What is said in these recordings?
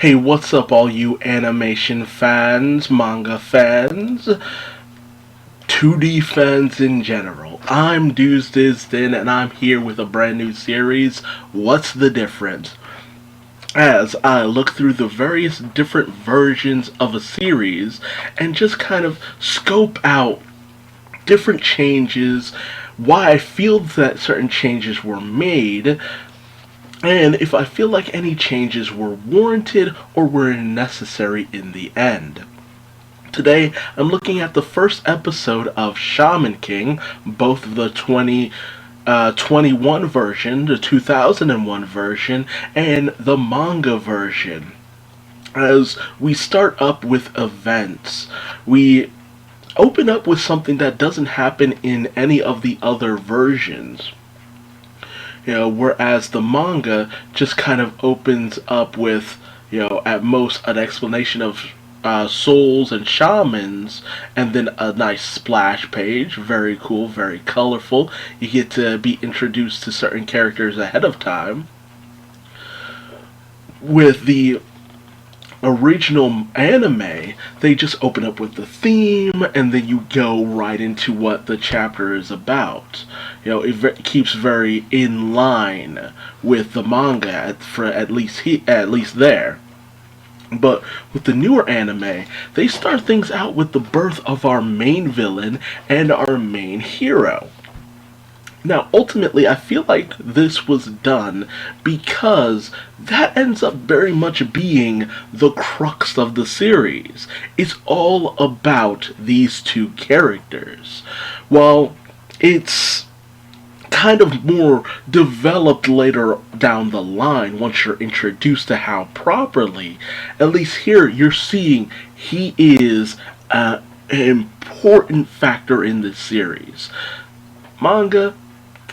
Hey, what's up, all you animation fans, manga fans, 2D fans in general? I'm Duuz-Diz-Din, and I'm here with a brand new series, What's the Diffrence? As I look through the various different versions of a series and just kind of scope out different changes, why I feel that certain changes were made, and if I feel like any changes were warranted or were necessary in the end. Today, I'm looking at the first episode of Shaman King, both the 2021 version, the 2001 version, and the manga version. As we start up with events, we open up with something that doesn't happen in any of the other versions. Whereas the manga just kind of opens up with, at most an explanation of souls and shamans, and then a nice splash page. Very cool, very colorful. You get to be introduced to certain characters ahead of time. With the original anime, they just open up with the theme and then you go right into what the chapter is about. It keeps very in line with the manga for at least there. But with the newer anime, they start things out with the birth of our main villain and our main hero. Now, ultimately, I feel like this was done because that ends up very much being the crux of the series. It's all about these two characters. While it's kind of more developed later down the line once you're introduced to how properly, at least here you're seeing he is an important factor in this series. Manga,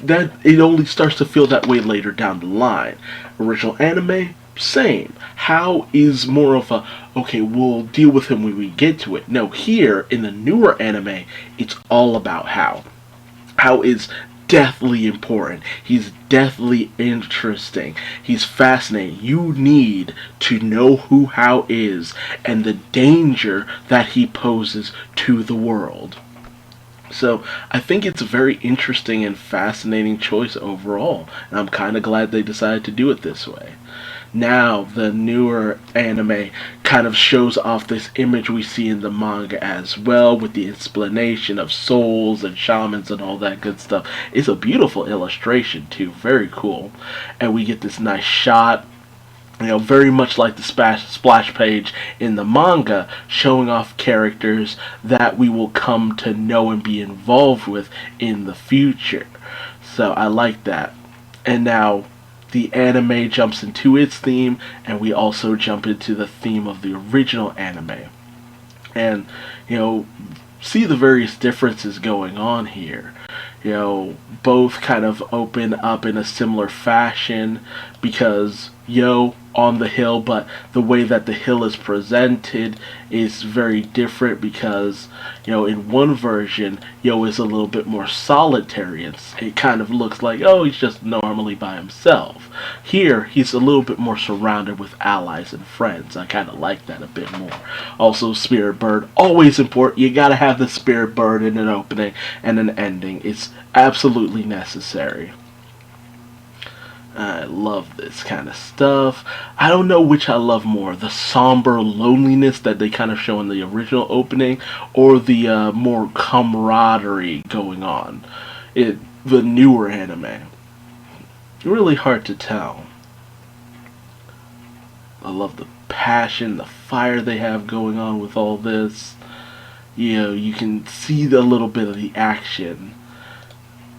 that it only starts to feel that way later down the line. Original anime, same. How is more of a, okay, we'll deal with him when we get to it. No, here in the newer anime, it's all about how. How is deathly important. He's deathly interesting. He's fascinating. You need to know who How is and the danger that he poses to the world. So I think it's a very interesting and fascinating choice overall, and I'm kind of glad they decided to do it this way. Now the newer anime kind of shows off this image we see in the manga as well, with the explanation of souls and shamans and all that good stuff. It's a beautiful illustration too, very cool, and we get this nice shot, very much like the splash page in the manga, showing off characters that we will come to know and be involved with in the future. So I like that. And now the anime jumps into its theme, and we also jump into the theme of the original anime. And, see the various differences going on here. Both kind of open up in a similar fashion because on the hill, but the way that the hill is presented is very different because, in one version, is a little bit more solitary. It kind of looks like, oh, he's just normally by himself. Here, he's a little bit more surrounded with allies and friends. I kind of like that a bit more. Also, Spirit Bird, always important. You gotta have the Spirit Bird in an opening and an ending. It's absolutely necessary. I love this kind of stuff. I don't know which I love more, the somber loneliness that they kind of show in the original opening, or the more camaraderie going on in the newer anime. Really hard to tell. I love the passion, the fire they have going on with all this. You can see a little bit of the action.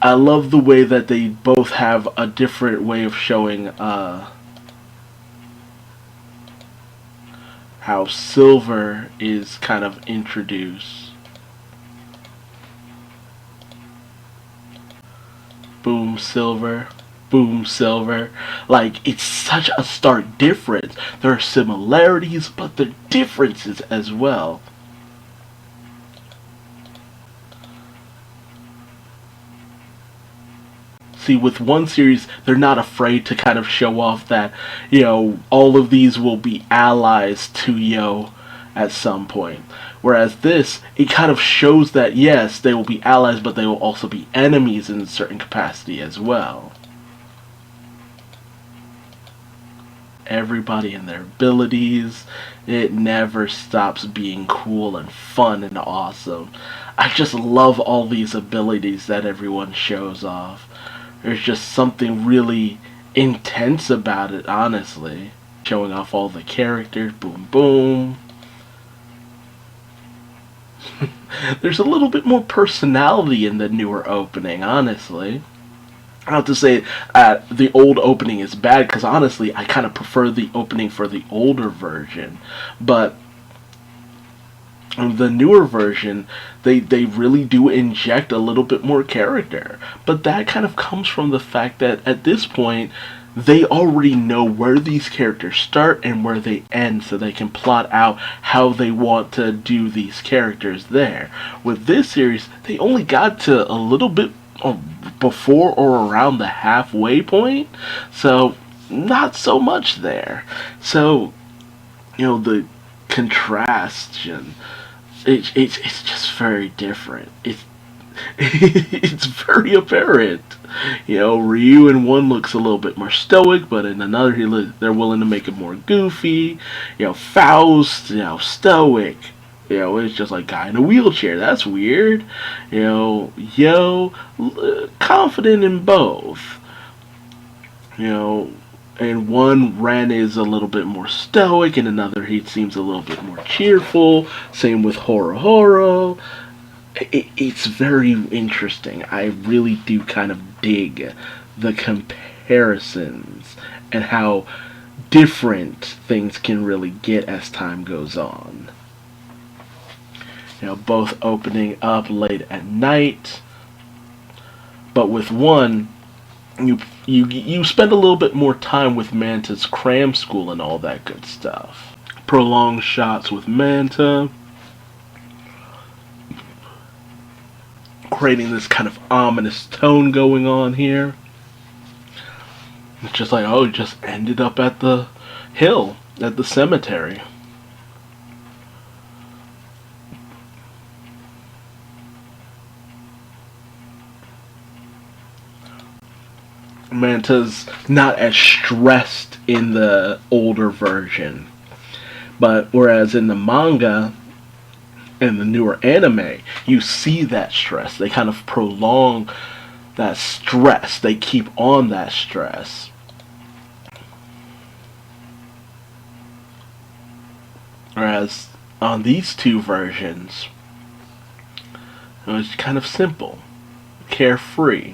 I love the way that they both have a different way of showing how silver is kind of introduced. Boom, silver. Boom, silver. Like, it's such a stark difference. There are similarities, but there are differences as well. See, with one series, they're not afraid to kind of show off that, all of these will be allies to Yo at some point. Whereas this, it kind of shows that, yes, they will be allies, but they will also be enemies in a certain capacity as well. Everybody and their abilities, it never stops being cool and fun and awesome. I just love all these abilities that everyone shows off. There's just something really intense about it, honestly. Showing off all the characters, boom boom. There's a little bit more personality in the newer opening, honestly. I have to say the old opening is bad because honestly, I kind of prefer the opening for the older version. But the newer version, they really do inject a little bit more character. But that kind of comes from the fact that at this point, they already know where these characters start and where they end, so they can plot out how they want to do these characters there. With this series, they only got to a little bit before or around the halfway point, so not so much there. So, the contrastion, it's just very different. It's very apparent. Ryu in one looks a little bit more stoic, but in another they're willing to make it more goofy. Faust, stoic. It's just like guy in a wheelchair. That's weird. Confident in both. And one Ren is a little bit more stoic, and another he seems a little bit more cheerful. Same with Horo Horo. It's very interesting. I really do kind of dig the comparisons and how different things can really get as time goes on. Both opening up late at night, but with one, you spend a little bit more time with Manta's cram school and all that good stuff. Prolonged shots with Manta, creating this kind of ominous tone going on here. It's just like, oh, it just ended up at the hill, at the cemetery. Manta's not as stressed in the older version. But whereas in the manga and the newer anime, you see that stress. They kind of prolong that stress. They keep on that stress. Whereas on these two versions, it's kind of simple, carefree.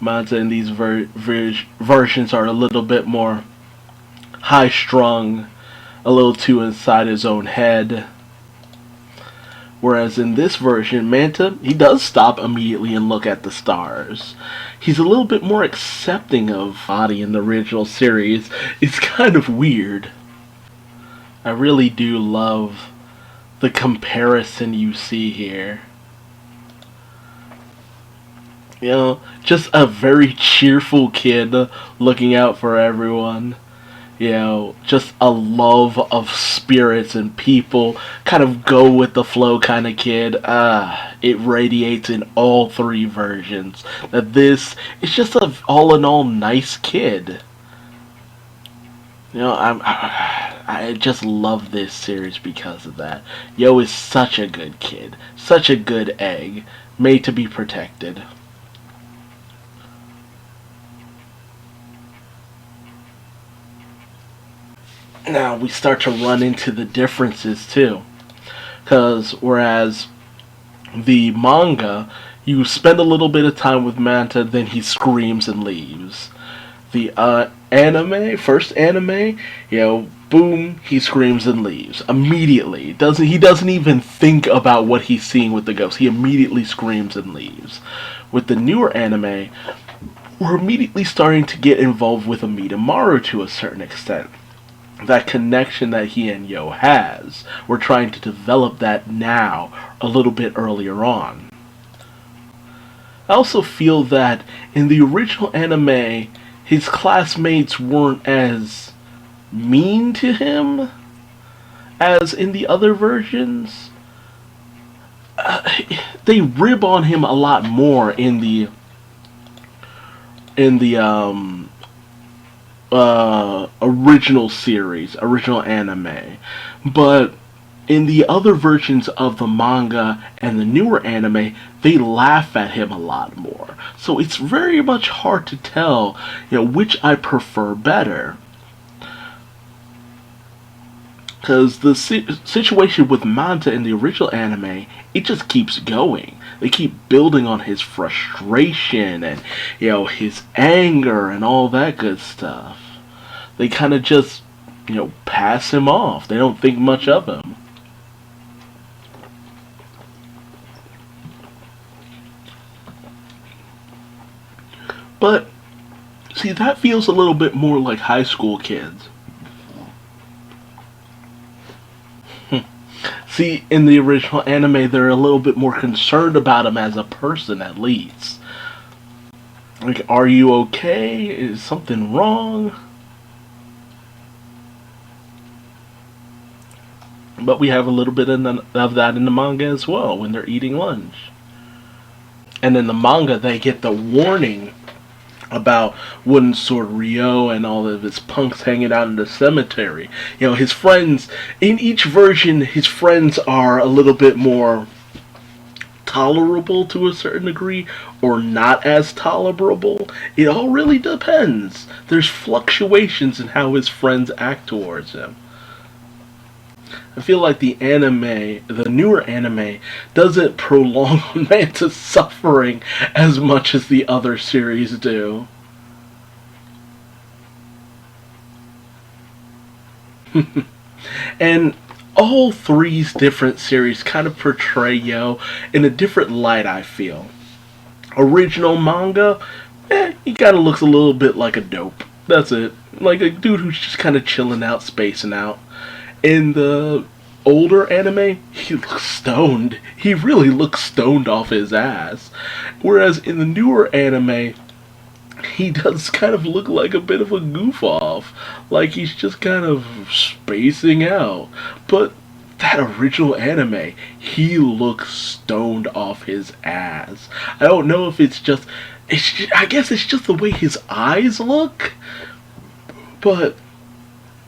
Manta in these versions are a little bit more high-strung, a little too inside his own head. Whereas in this version, Manta, he does stop immediately and look at the stars. He's a little bit more accepting of body in the original series. It's kind of weird. I really do love the comparison you see here. Just a very cheerful kid looking out for everyone. Just a love of spirits and people, kind of go with the flow kind of kid. It radiates in all three versions. That this is just a all in all nice kid. I just love this series because of that. Yo is such a good kid, such a good egg, made to be protected. Now we start to run into the differences too, because whereas the manga, you spend a little bit of time with Manta, then he screams and leaves. The first anime, boom, he screams and leaves immediately. He doesn't even think about what he's seeing with the ghost. He immediately screams and leaves. With the newer anime, we're immediately starting to get involved with Amidamaru to a certain extent. that connection that he and Yo has. We're trying to develop that now, a little bit earlier on. I also feel that in the original anime, his classmates weren't as mean to him as in the other versions. They rib on him a lot more in the original series, original anime, but in the other versions of the manga and the newer anime, they laugh at him a lot more. So it's very much hard to tell, which I prefer better. Because the situation with Manta in the original anime, it just keeps going. They keep building on his frustration and, his anger and all that good stuff. They kind of just, pass him off. They don't think much of him. But, see, that feels a little bit more like high school kids. See, in the original anime, they're a little bit more concerned about him as a person, at least. Like, are you okay? Is something wrong? But we have a little bit of that in the manga as well, when they're eating lunch. And in the manga, they get the warning about Wooden Sword Ryo and all of his punks hanging out in the cemetery. His friends, in each version, his friends are a little bit more tolerable to a certain degree, or not as tolerable. It all really depends. There's fluctuations in how his friends act towards him. I feel like the newer anime, doesn't prolong Manta's suffering as much as the other series do. And all three's different series kind of portray Yo in a different light, I feel. Original manga, he kind of looks a little bit like a dope. That's it. Like a dude who's just kind of chilling out, spacing out. In the older anime, he looks stoned. He really looks stoned off his ass. Whereas in the newer anime, he does kind of look like a bit of a goof off. Like he's just kind of spacing out. But that original anime, he looks stoned off his ass. I don't know if I guess it's just the way his eyes look. But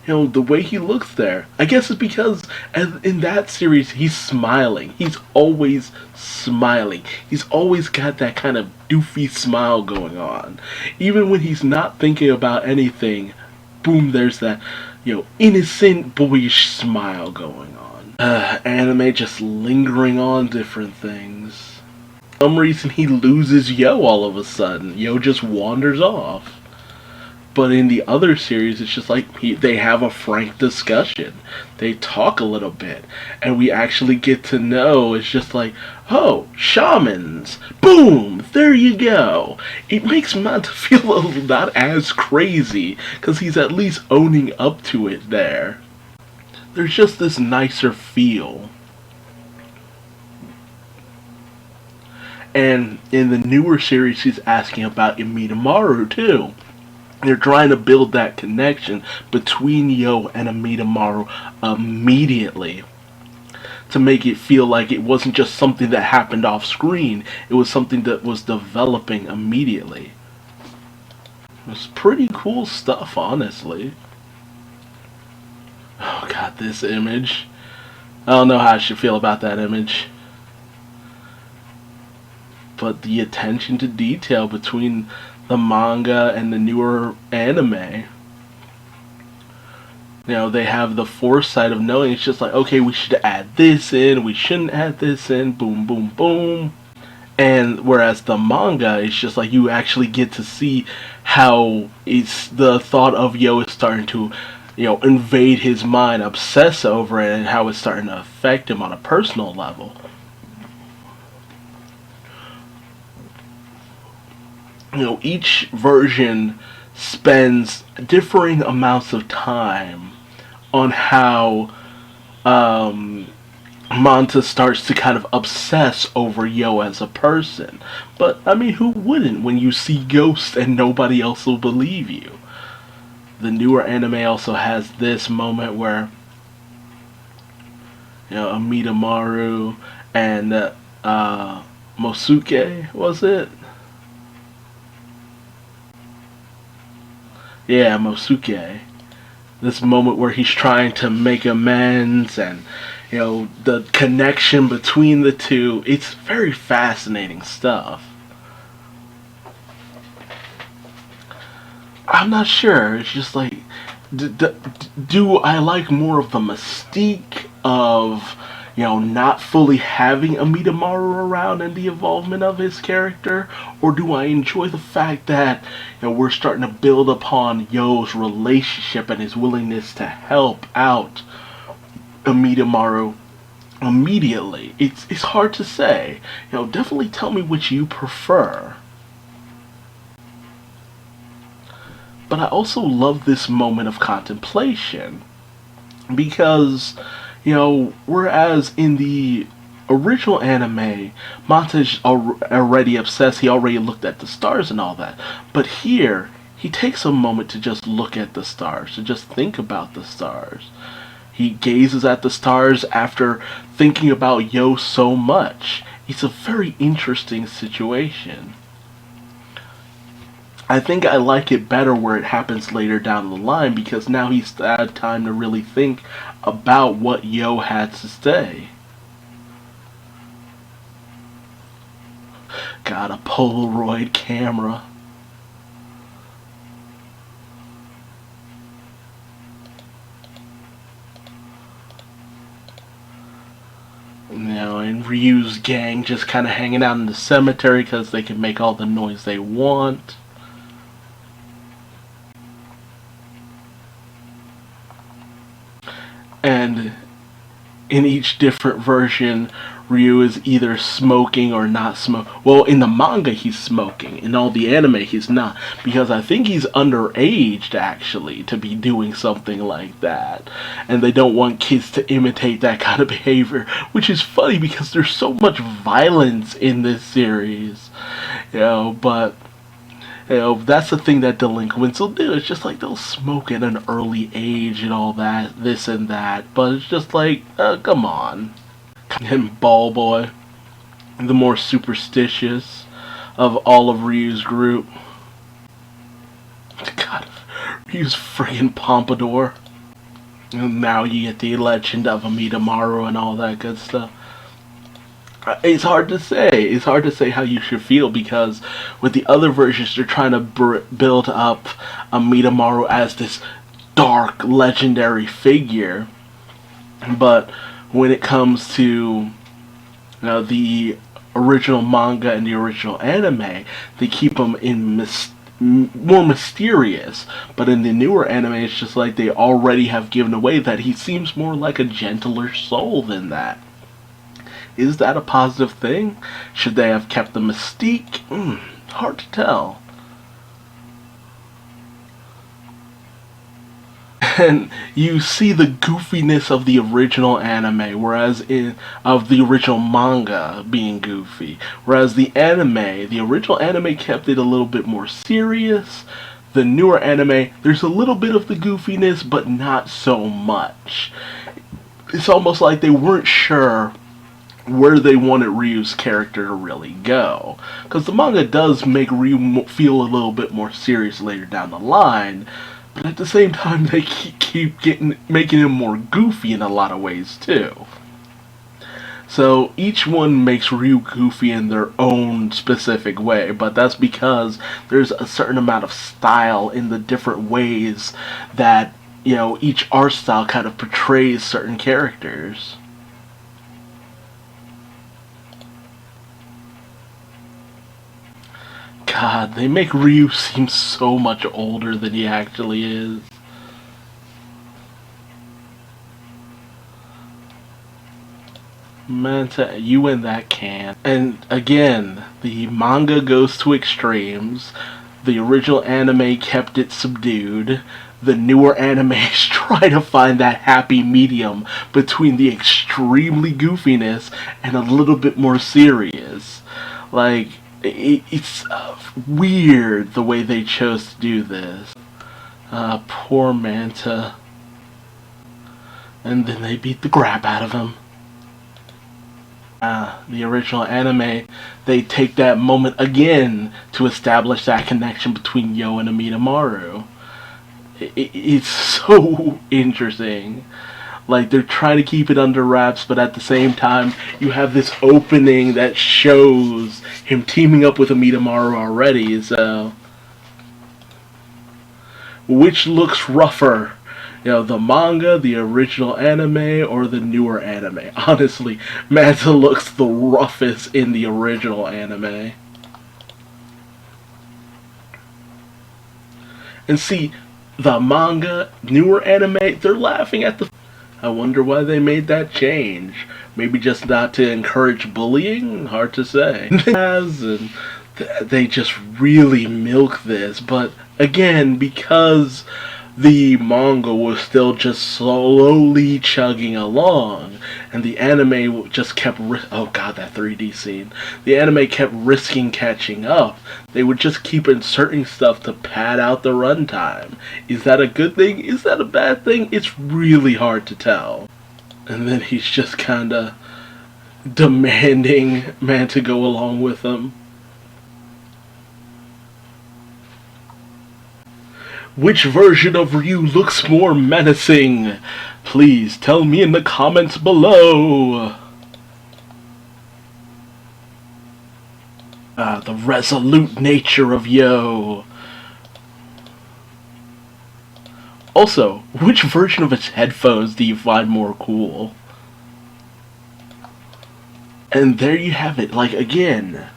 the way he looks there. I guess it's because in that series, he's smiling. He's always smiling. He's always got that kind of doofy smile going on. Even when he's not thinking about anything, boom, there's that, innocent, boyish smile going on. Anime just lingering on different things. For some reason, he loses Yo all of a sudden. Yo just wanders off. But in the other series, it's just like they have a frank discussion. They talk a little bit. And we actually get to know. It's just like, oh, shamans. Boom! There you go. It makes Manta feel not as crazy. Because he's at least owning up to it there. There's just this nicer feel. And in the newer series, he's asking about Imidamaru too. They're trying to build that connection between Yo and Imidamaru immediately. To make it feel like it wasn't just something that happened off screen. It was something that was developing immediately. It's pretty cool stuff, honestly. Oh god, this image. I don't know how I should feel about that image. But the attention to detail between the manga and the newer anime. They have the foresight of knowing it's just like, okay, we should add this in, we shouldn't add this in, boom, boom, boom. And whereas the manga, it's just like you actually get to see how the thought of Yo is starting to, invade his mind, obsess over it, and how it's starting to affect him on a personal level. Each version spends differing amounts of time on how Manta starts to kind of obsess over Yo as a person. But I mean, who wouldn't when you see ghosts and nobody else will believe you? The newer anime also has this moment where, Amidamaru and Mosuke, was it? Yeah, Mosuke. This moment where he's trying to make amends, and the connection between the two. It's very fascinating stuff. I'm not sure. It's just like, do I like more of the mystique of, not fully having Amidamaru around and the involvement of his character? Or do I enjoy the fact that, we're starting to build upon Yo's relationship and his willingness to help out Amidamaru immediately? It's hard to say. Definitely tell me which you prefer. But I also love this moment of contemplation because, whereas in the original anime, Montage already obsessed, he already looked at the stars and all that. But here, he takes a moment to just look at the stars, to just think about the stars. He gazes at the stars after thinking about Yo so much. It's a very interesting situation. I think I like it better where it happens later down the line because now he's had time to really think about what Yo had to say. Got a Polaroid camera. And Ryu's gang just kind of hanging out in the cemetery because they can make all the noise they want. And in each different version, Ryu is either smoking or not smoking. Well, in the manga, he's smoking. In all the anime, he's not. Because I think he's underage, actually, to be doing something like that. And they don't want kids to imitate that kind of behavior. Which is funny because there's so much violence in this series. But that's the thing that delinquents will do. It's just like they'll smoke at an early age and all that, this and that. But it's just like, come on. And Ball Boy, the more superstitious of all of Ryu's group. God, Ryu's friggin' pompadour. And now you get the legend of Amidamaru and all that good stuff. It's hard to say. It's hard to say how you should feel because with the other versions, they're trying to build up Amidamaru as this dark, legendary figure. But when it comes to the original manga and the original anime, they keep him in more mysterious. But in the newer anime, it's just like they already have given away that he seems more like a gentler soul than that. Is that a positive thing? Should they have kept the mystique? Hard to tell. And you see the goofiness of the original anime, whereas of the original manga being goofy. Whereas the original anime kept it a little bit more serious. The newer anime, there's a little bit of the goofiness, but not so much. It's almost like they weren't sure where they wanted Ryu's character to really go. Because the manga does make Ryu feel a little bit more serious later down the line, but at the same time they keep making him more goofy in a lot of ways too. So each one makes Ryu goofy in their own specific way, but that's because there's a certain amount of style in the different ways that, each art style kind of portrays certain characters. God, they make Ryu seem so much older than he actually is. Manta, you and that can. And again, the manga goes to extremes. The original anime kept it subdued. The newer animes try to find that happy medium between the extremely goofiness and a little bit more serious. Like, it's weird the way they chose to do this. Poor Manta. And then they beat the crap out of him. The original anime, they take that moment again to establish that connection between Yo and Amidamaru. It's so interesting. Like, they're trying to keep it under wraps, but at the same time, you have this opening that shows him teaming up with Amidamaru already, so... Which looks rougher? The manga, the original anime, or the newer anime? Honestly, Manta looks the roughest in the original anime. And see, the manga, newer anime, they're laughing at the... I wonder why they made that change. Maybe just not to encourage bullying? Hard to say. And they just really milk this, but again, because the manga was still just slowly chugging along, and the anime just kept oh god, that 3D scene. The anime kept risking catching up. They would just keep inserting stuff to pad out the runtime. Is that a good thing? Is that a bad thing? It's really hard to tell. And then he's just kinda demanding man to go along with him. Which version of Ryu looks more menacing? Please tell me in the comments below. The resolute nature of Yo. Also, which version of his headphones do you find more cool? And there you have it. Like, again,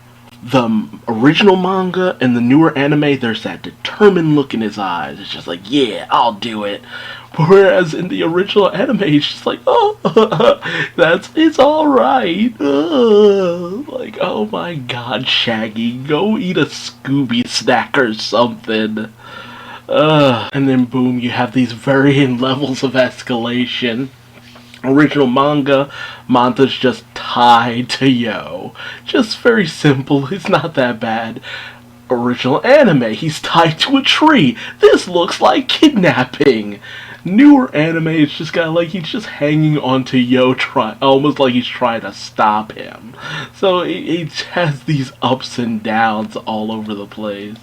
the original manga and the newer anime, there's that determined look in his eyes. It's just like, yeah, I'll do it. Whereas in the original anime, he's just like, oh, it's alright. Like, oh my god, Shaggy, go eat a Scooby snack or something. And then boom, you have these varying levels of escalation. Original manga, Manta's just tied to Yo. Just very simple, it's not that bad. Original anime, he's tied to a tree. This looks like kidnapping. Newer anime, it's just kind of like he's just hanging onto Yo, almost like he's trying to stop him. So it has these ups and downs all over the place.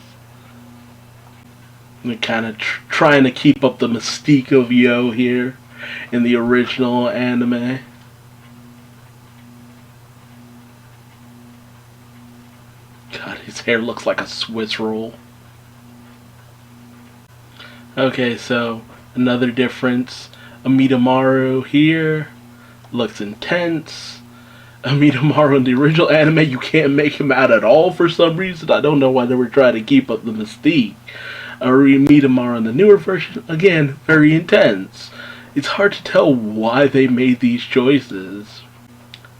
They're kind of trying to keep up the mystique of Yo here in the original anime. God, his hair looks like a Swiss roll. Okay, so another difference. Amidamaru here looks intense. Amidamaru in the original anime, you can't make him out at all for some reason. I don't know why they were trying to keep up the mystique. Amidamaru in the newer version, again, very intense. It's hard to tell why they made these choices.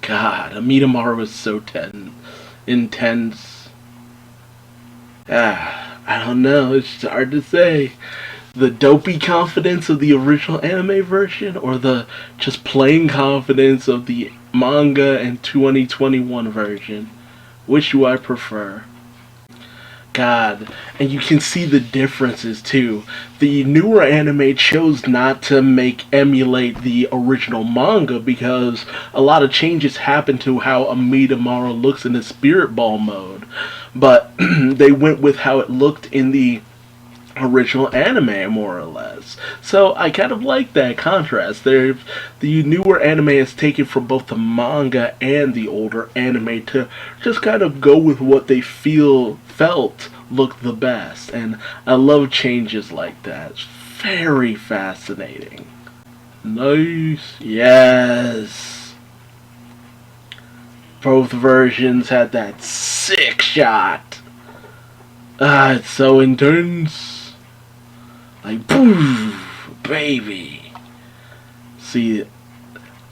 God, Amidamaru was so intense. I don't know, it's just hard to say. The dopey confidence of the original anime version, or the just plain confidence of the manga and 2021 version? Which do I prefer? God, and you can see the differences too. The newer anime chose not to emulate the original manga because a lot of changes happen to how Amidamaru looks in the Spirit Ball mode. But they went with how it looked in the original anime, more or less. So I kind of like that contrast. The newer anime is taken from both the manga and the older anime to just kind of go with what they felt looked the best. And I love changes like that. It's very fascinating. Nice. Yes. Both versions had that sick shot. It's so intense. Like, boom, baby. See, it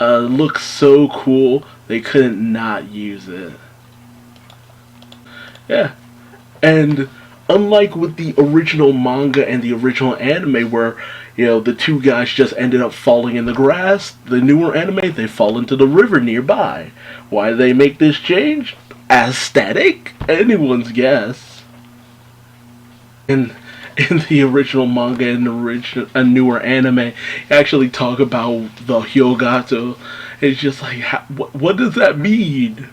looks so cool, they couldn't not use it. Yeah. And Unlike with the original manga and the original anime, where the two guys just ended up falling in the grass, the newer anime they fall into the river nearby. Why they make this change? Aesthetic? Anyone's guess. In the original manga and a newer anime, actually talk about the Hyogato. It's just like, what does that mean?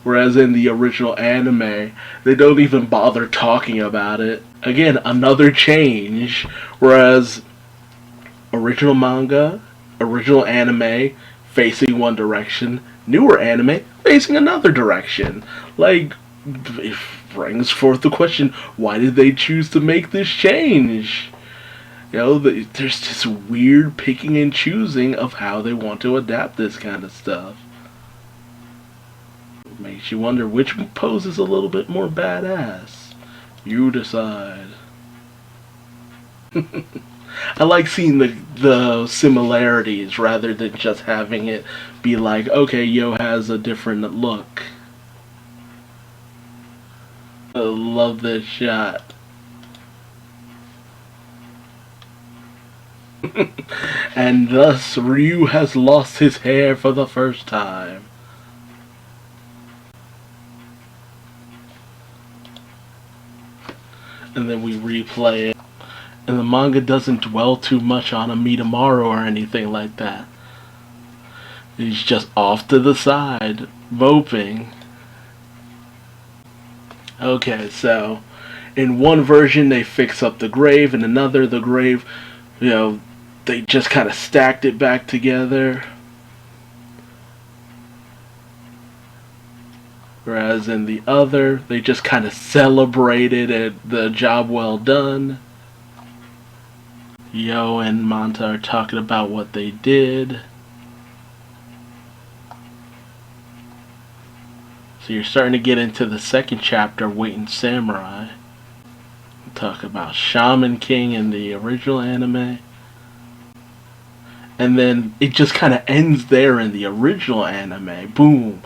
Whereas in the original anime, they don't even bother talking about it. Again, another change. Whereas original manga, original anime facing one direction, newer anime facing another direction. Like, it brings forth the question, why did they choose to make this change? There's this weird picking and choosing of how they want to adapt this kind of stuff. Makes you wonder which pose is a little bit more badass. You decide. I like seeing the similarities rather than just having it be like, okay, Yo has a different look. I love this shot. And thus Ryu has lost his hair for the first time. And then we replay it. And the manga doesn't dwell too much on Amidamaru or anything like that. He's just off to the side, moping. Okay, so in one version they fix up the grave, in another the grave, they just kind of stacked it back together. Whereas in the other, they just kind of celebrated it, the job well done. Yo and Manta are talking about what they did. So you're starting to get into the second chapter, Waiting Samurai. Talk about Shaman King in the original anime. And then it just kind of ends there in the original anime. Boom.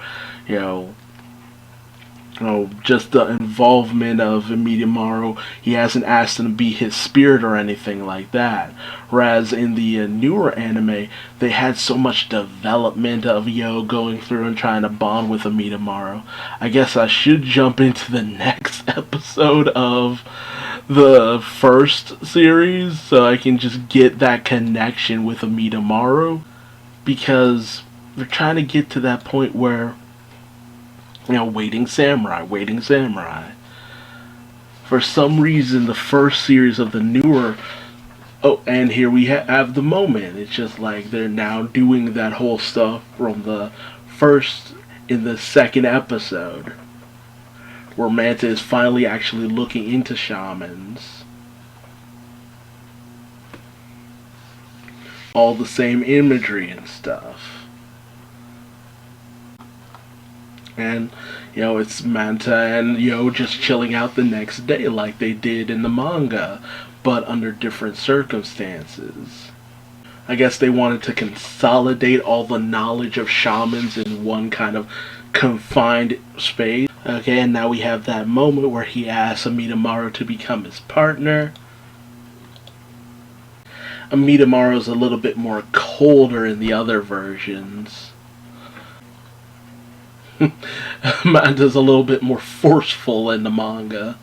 Just the involvement of Amidamaru. He hasn't asked him to be his spirit or anything like that. Whereas in the newer anime, they had so much development of Yo going through and trying to bond with Amidamaru. I guess I should jump into the next episode of the first series so I can just get that connection with Amidamaru. Because they're trying to get to that point where waiting samurai. For some reason, the first series of the newer... Oh, and here we have the moment. It's just like they're now doing that whole stuff from the first in the second episode. Where Manta is finally actually looking into shamans. All the same imagery and stuff. And, it's Manta and Yo just chilling out the next day like they did in the manga, but under different circumstances. I guess they wanted to consolidate all the knowledge of shamans in one kind of confined space. Okay, and now we have that moment where he asks Amidamaru to become his partner. Amidamaru's a little bit more colder in the other versions. Manta's a little bit more forceful in the manga.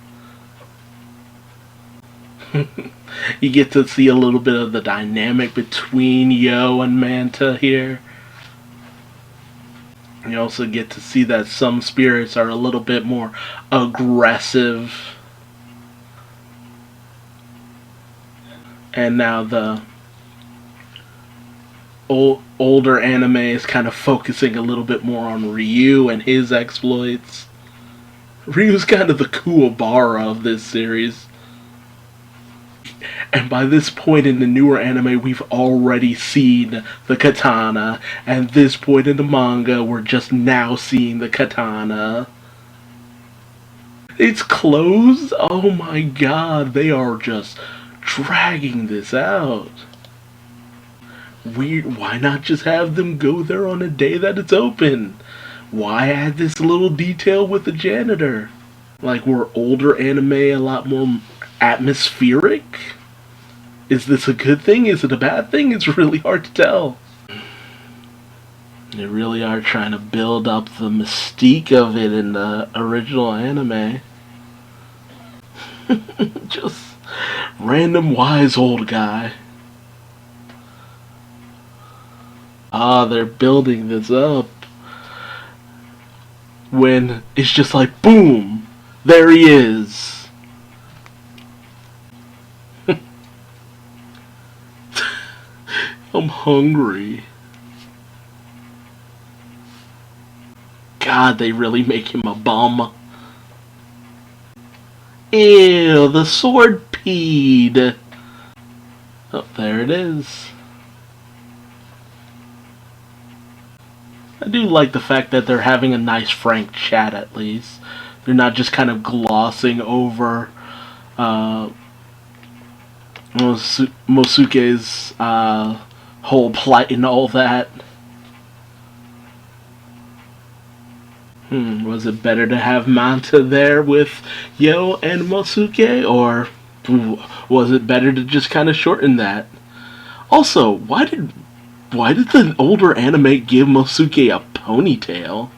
You get to see a little bit of the dynamic between Yo and Manta here. You also get to see that some spirits are a little bit more aggressive. And now the older anime is kind of focusing a little bit more on Ryu and his exploits. Ryu's kind of the Kuwabara of this series. And by this point in the newer anime, we've already seen the katana. And this point in the manga, we're just now seeing the katana. It's closed? Oh my god, they are just dragging this out. Weird. Why not just have them go there on a day that it's open? Why add this little detail with the janitor? Like, were older anime a lot more atmospheric? Is this a good thing? Is it a bad thing? It's really hard to tell. They really are trying to build up the mystique of it in the original anime. Just random wise old guy. Ah, they're building this up. When it's just like, boom, there he is. I'm hungry. God, they really make him a bum. Ew, the sword peed. Oh, there it is. I do like the fact that they're having a nice frank chat at least. They're not just kind of glossing over Mosuke's whole plight and all that. Was it better to have Manta there with Yo and Mosuke, or was it better to just kind of shorten that? Also, why did the older anime give Mosuke a ponytail?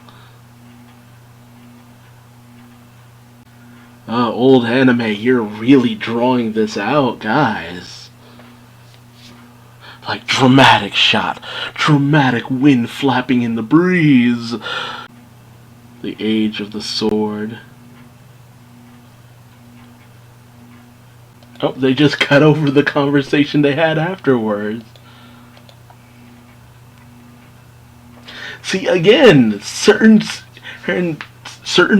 Old anime, you're really drawing this out, guys. Like, dramatic shot, dramatic wind flapping in the breeze. The age of the sword. Oh, they just cut over the conversation they had afterwards. See, again, certain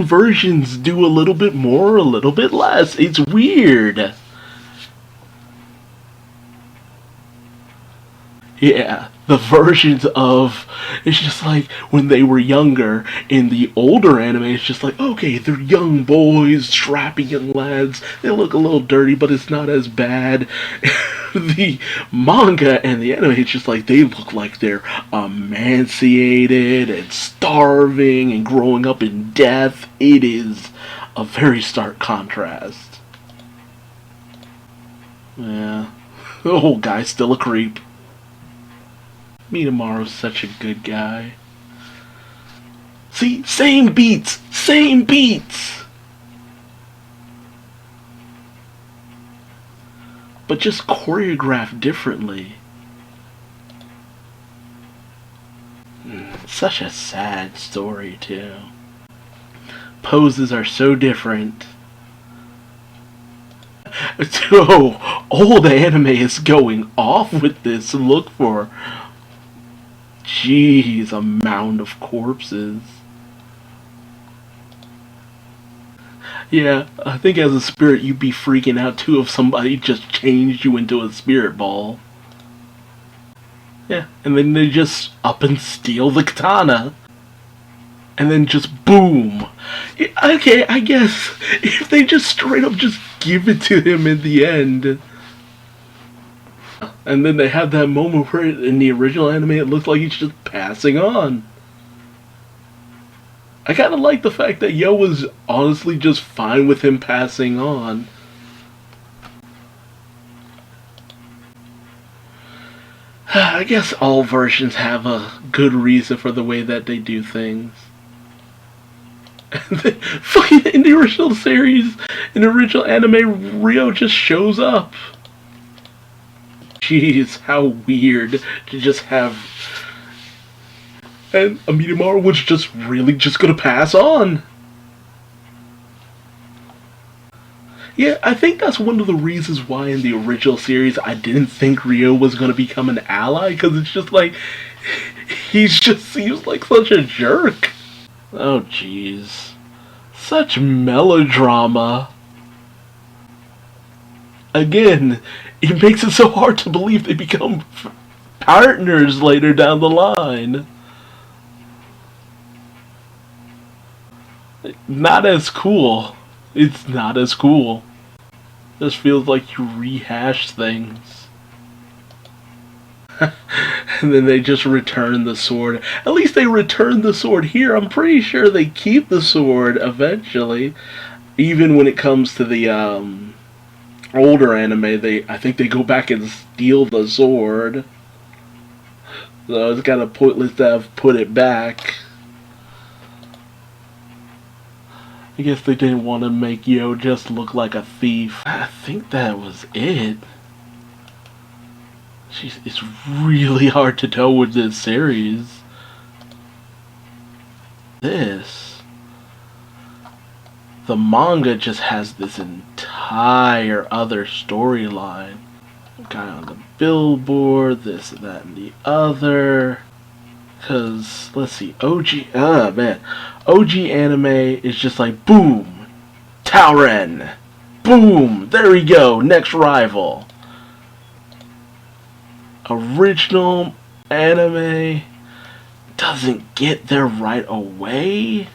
versions do a little bit more, a little bit less. It's weird. Yeah, the versions of, it's just like when they were younger. In the older anime, it's just like, okay, they're young boys, strapping young lads. They look a little dirty, but it's not as bad. The manga and the anime, it's just like they look like they're emaciated and starving and growing up in death. It is a very stark contrast. Yeah. The old guy's still a creep. Minamaru's such a good guy. See? Same beats! Same beats! But just choreographed differently. Such a sad story, too. Poses are so different. Oh, old anime is going off with this. Look for... Jeez, a mound of corpses. Yeah, I think as a spirit you'd be freaking out too if somebody just changed you into a spirit ball. Yeah, and then they just up and steal the katana. And then just boom. Yeah, okay, I guess if they just straight up just give it to him in the end. And then they have that moment where in the original anime it looks like he's just passing on. I kind of like the fact that Yo was honestly just fine with him passing on. I guess all versions have a good reason for the way that they do things. And then, fucking in the original series, in the original anime, Ryo just shows up. Jeez, how weird to just have... And Minamaru was just really just gonna pass on. Yeah, I think that's one of the reasons why in the original series I didn't think Ryo was gonna become an ally, because it's just like... he just seems like such a jerk. Oh, jeez. Such melodrama. Again, it makes it so hard to believe they become partners later down the line. Not as cool. It's not as cool. Just feels like you rehash things. And then they just return the sword. At least they return the sword here. I'm pretty sure they keep the sword eventually. Even when it comes to the older anime, I think they go back and steal the sword. So it's kind of pointless to have put it back. I guess they didn't want to make Yo just look like a thief. I think that was it. Jeez, it's really hard to tell with this series. The manga just has this entire other storyline. Guy on the billboard, this, that, and the other. Cause, let's see, OG anime is just like, boom, Tauren, boom, there we go, next rival. Original anime doesn't get there right away,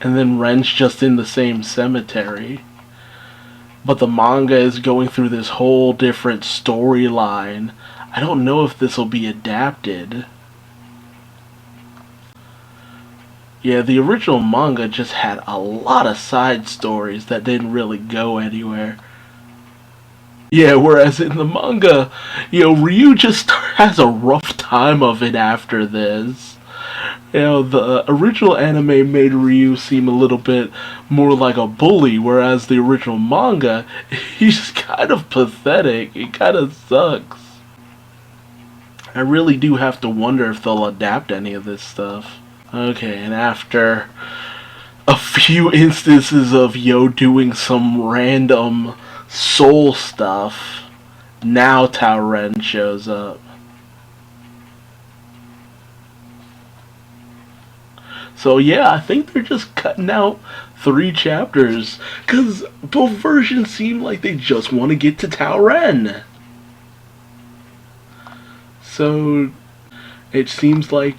and then Ren's just in the same cemetery. But the manga is going through this whole different storyline. I don't know if this will be adapted. Yeah, the original manga just had a lot of side stories that didn't really go anywhere. Yeah, whereas in the manga, Ryu just has a rough time of it after this. The original anime made Ryu seem a little bit more like a bully, whereas the original manga, he's kind of pathetic. He kind of sucks. I really do have to wonder if they'll adapt any of this stuff. Okay, and after a few instances of Yo doing some random soul stuff, now Tauren shows up. So yeah, I think they're just cutting out 3 chapters, because both versions seem like they just want to get to Tauren. So it seems like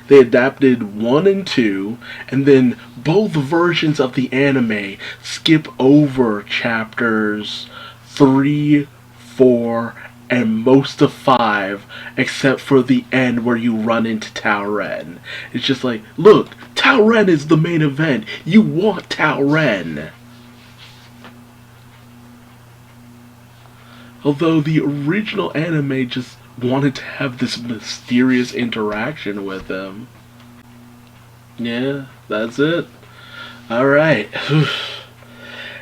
they adapted 1 and 2, and then both versions of the anime skip over chapters 3, 4, and most of 5, except for the end where you run into Tauren. It's just like, look, Tauren is the main event. You want Tauren. Although the original anime just wanted to have this mysterious interaction with him. Yeah, that's it. Alright.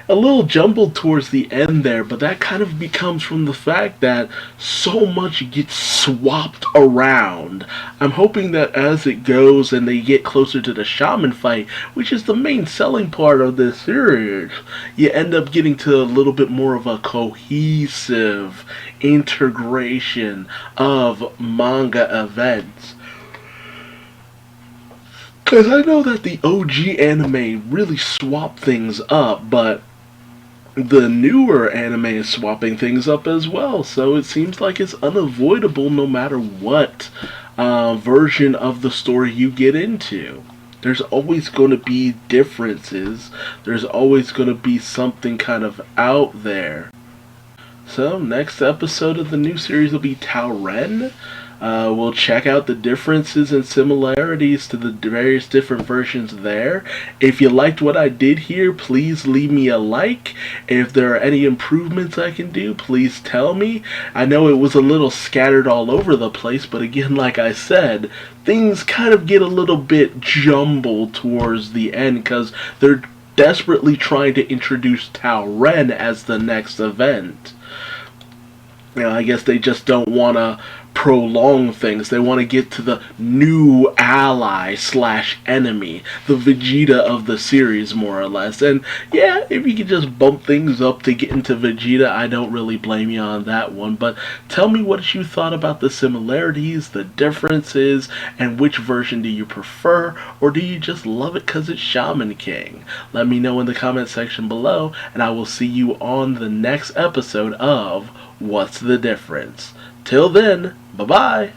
A little jumbled towards the end there, but that kind of becomes from the fact that so much gets swapped around. I'm hoping that as it goes and they get closer to the shaman fight, which is the main selling part of this series, you end up getting to a little bit more of a cohesive integration of manga events. Because I know that the OG anime really swapped things up, but the newer anime is swapping things up as well, so it seems like it's unavoidable no matter what version of the story you get into. There's always going to be differences. There's always going to be something kind of out there. So, next episode of the new series will be Tauren. We'll check out the differences and similarities to the various different versions there. If you liked what I did here, please leave me a like. If there are any improvements I can do, please tell me. I know it was a little scattered all over the place, but again, like I said, things kind of get a little bit jumbled towards the end because they're desperately trying to introduce Tauren as the next event. I guess they just don't want to prolong things. They want to get to the new ally / enemy, the Vegeta of the series, more or less. And yeah, if you could just bump things up to get into Vegeta, I don't really blame you on that one. But tell me what you thought about the similarities, the differences, and which version do you prefer, or do you just love it because it's Shaman King? Let me know in the comment section below, and I will see you on the next episode of What's the Difference? Till then, bye-bye.